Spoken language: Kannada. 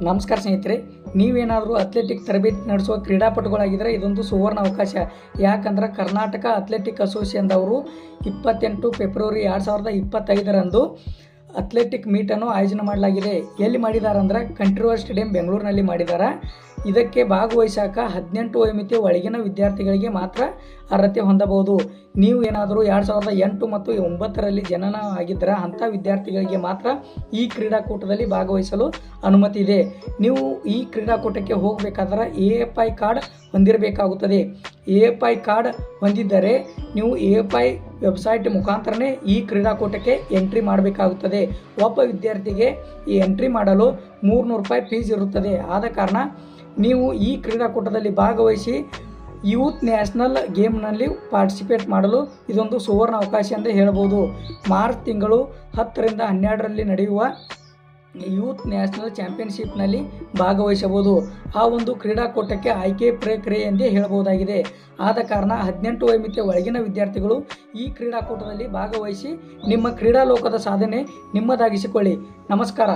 ನಮಸ್ಕಾರ ಸ್ನೇಹಿತರೆ, ನೀವೇನಾದರೂ ಅಥ್ಲೆಟಿಕ್ ತರಬೇತಿ ನಡೆಸುವ ಕ್ರೀಡಾಪಟುಗಳಾಗಿದ್ದರೆ ಇದೊಂದು ಸುವರ್ಣ ಅವಕಾಶ. ಯಾಕಂದ್ರೆ ಕರ್ನಾಟಕ ಅಥ್ಲೆಟಿಕ್ ಅಸೋಸಿಯೇಷನ್ದವರು 28 ಫೆಬ್ರವರಿ 2025ರಂದು ಅಥ್ಲೆಟಿಕ್ ಮೀಟನ್ನು ಆಯೋಜನೆ ಮಾಡಲಾಗಿದೆ. ಎಲ್ಲಿ ಮಾಡಿದ್ದಾರೆ ಅಂದ್ರೆ ಕಂಠೀರವ ಸ್ಟೇಡಿಯಂ ಬೆಂಗಳೂರಿನಲ್ಲಿ ಮಾಡಿದ್ದಾರೆ. ಇದಕ್ಕೆ ಭಾಗವಹಿಸಾಕ 18 ವಯೋಮಿತಿ ಒಳಗಿನ ವಿದ್ಯಾರ್ಥಿಗಳಿಗೆ ಮಾತ್ರ ಅರ್ಹತೆ ಹೊಂದಬಹುದು. ನೀವು ಏನಾದರೂ 2008 ಮತ್ತು 2009ರಲ್ಲಿ ಜನನ ಆಗಿದ್ದರೆ ಅಂಥ ವಿದ್ಯಾರ್ಥಿಗಳಿಗೆ ಮಾತ್ರ ಈ ಕ್ರೀಡಾಕೂಟದಲ್ಲಿ ಭಾಗವಹಿಸಲು ಅನುಮತಿ ಇದೆ. ನೀವು ಈ ಕ್ರೀಡಾಕೂಟಕ್ಕೆ ಹೋಗಬೇಕಾದ್ರೆ AFI ಕಾರ್ಡ್ ಹೊಂದಿರಬೇಕಾಗುತ್ತದೆ. AFI ಕಾರ್ಡ್ ಹೊಂದಿದ್ದರೆ ನೀವು AFI ವೆಬ್ಸೈಟ್ ಮುಖಾಂತರನೇ ಈ ಕ್ರೀಡಾಕೂಟಕ್ಕೆ ಎಂಟ್ರಿ ಮಾಡಬೇಕಾಗುತ್ತದೆ. ಒಬ್ಬ ವಿದ್ಯಾರ್ಥಿಗೆ ಈ ಎಂಟ್ರಿ ಮಾಡಲು 300 ರೂಪಾಯಿ ಫೀಸ್ ಇರುತ್ತದೆ. ಆದ ಕಾರಣ ನೀವು ಈ ಕ್ರೀಡಾಕೂಟದಲ್ಲಿ ಭಾಗವಹಿಸಿ ಯೂತ್ ನ್ಯಾಷನಲ್ ಗೇಮ್ನಲ್ಲಿ ಪಾರ್ಟಿಸಿಪೇಟ್ ಮಾಡಲು ಇದೊಂದು ಸುವರ್ಣ ಅವಕಾಶ ಎಂದು ಹೇಳಬಹುದು. ಮಾರ್ಚ್ ತಿಂಗಳು 10ರಿಂದ 12ರಲ್ಲಿ ನಡೆಯುವ ಯೂತ್ ನ್ಯಾಷನಲ್ ಚಾಂಪಿಯನ್ಶಿಪ್ನಲ್ಲಿ ಭಾಗವಹಿಸಬಹುದು. ಆ ಒಂದು ಕ್ರೀಡಾಕೂಟಕ್ಕೆ ಆಯ್ಕೆ ಪ್ರಕ್ರಿಯೆ ಎಂದೇ ಹೇಳಬಹುದಾಗಿದೆ. ಆದ ಕಾರಣ 18 ವಯೋಮಿತಿಯ ಒಳಗಿನ ವಿದ್ಯಾರ್ಥಿಗಳು ಈ ಕ್ರೀಡಾಕೂಟದಲ್ಲಿ ಭಾಗವಹಿಸಿ ನಿಮ್ಮ ಕ್ರೀಡಾ ಲೋಕದ ಸಾಧನೆ ನಿಮ್ಮದಾಗಿಸಿಕೊಳ್ಳಿ. ನಮಸ್ಕಾರ.